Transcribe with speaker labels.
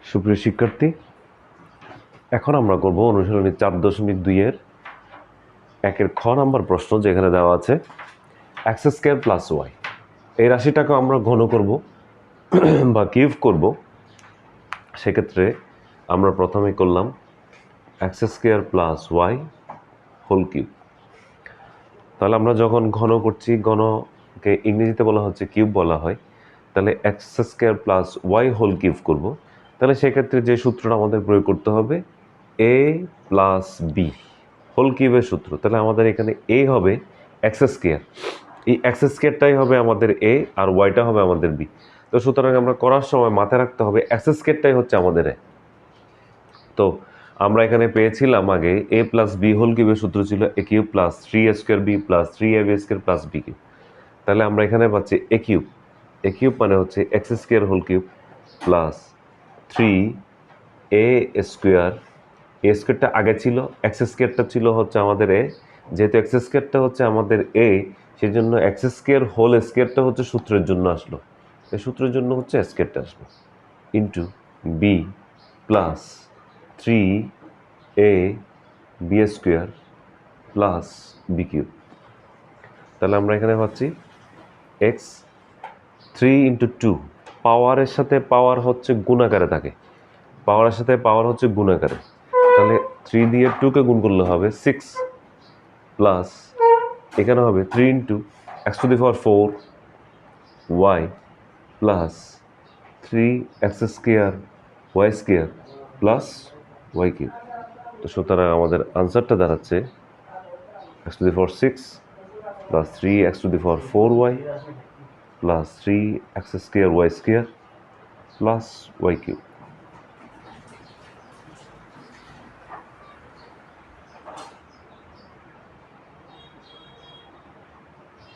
Speaker 1: সুপ্রিয় শিক্ষার্থী, এখন আমরা করব অনুশীলনী 4.2 একের খ নাম্বার প্রশ্ন, যেখানে দেওয়া আছে এক্স স্কয়ার প্লাস ওয়াই। এই রাশিটাকে আমরা ঘন করব বা কিউব করব। সেক্ষেত্রে আমরা প্রথমে করলাম x square plus y whole cube. তাহলে আমরা যখন ঘন করছি, ঘনকে ইংরেজিতে বলা হচ্ছে কিউব বলা হয়, তাহলে x square plus y whole cube করব। তাহলে সেক্ষেত্রে যে সূত্রটা আমাদের প্রয়োগ করতে হবে এ প্লাস বি হোল কিউবের সূত্র। তাহলে আমাদের এখানে এ হবে এক্স স্কয়ার, এই এক্স স্কয়ারটাই হবে আমাদের এ আর ওয়াইটা হবে আমাদের বি। তো সুতরাং আমরা করার সময় মাথায় রাখতে হবে এক্স স্কয়ারটাই হচ্ছে আমাদের এ। তো আমরা এখানে পেয়েছিলাম আগে এ প্লাস বি হোল কিউবের সূত্র ছিল a cube plus 3a square b plus 3ab square plus b cube. তাহলে আমরা এখানে পাচ্ছি এ কিউব, এ কিউব মানে হচ্ছে x square whole cube plus 3a square, a স্কয়ারটা আগে ছিল, এক্স স্কয়ারটা ছিল হচ্ছে আমাদের এ। যেহেতু এক্স স্কয়ারটা হচ্ছে আমাদের এ, সেই জন্য এক্স স্কয়ার হোল স্কয়ারটা হচ্ছে সূত্রের জন্য আসলো, এই সূত্রের জন্য হচ্ছে স্কয়ারটা আসলো, into b plus 3a b square plus b cube. তাহলে আমরা এখানে পাচ্ছি এক্স 3 ইন্টু 2, পাওয়ারের সাথে পাওয়ার হচ্ছে গুণাকারে থাকে, পাওয়ারের সাথে পাওয়ার হচ্ছে গুণাকারে। তাহলে 3 দিয়ে 2কে গুণ করলে হবে 6 প্লাস এখানে হবে 3 into x to the power 4 y plus 3 x square y square plus y cube. তো সুতরাং আমাদের আনসারটা দাঁড়াচ্ছে x to the power 6 plus 3 x to the power 4 y plus 3 x square y square plus y cube.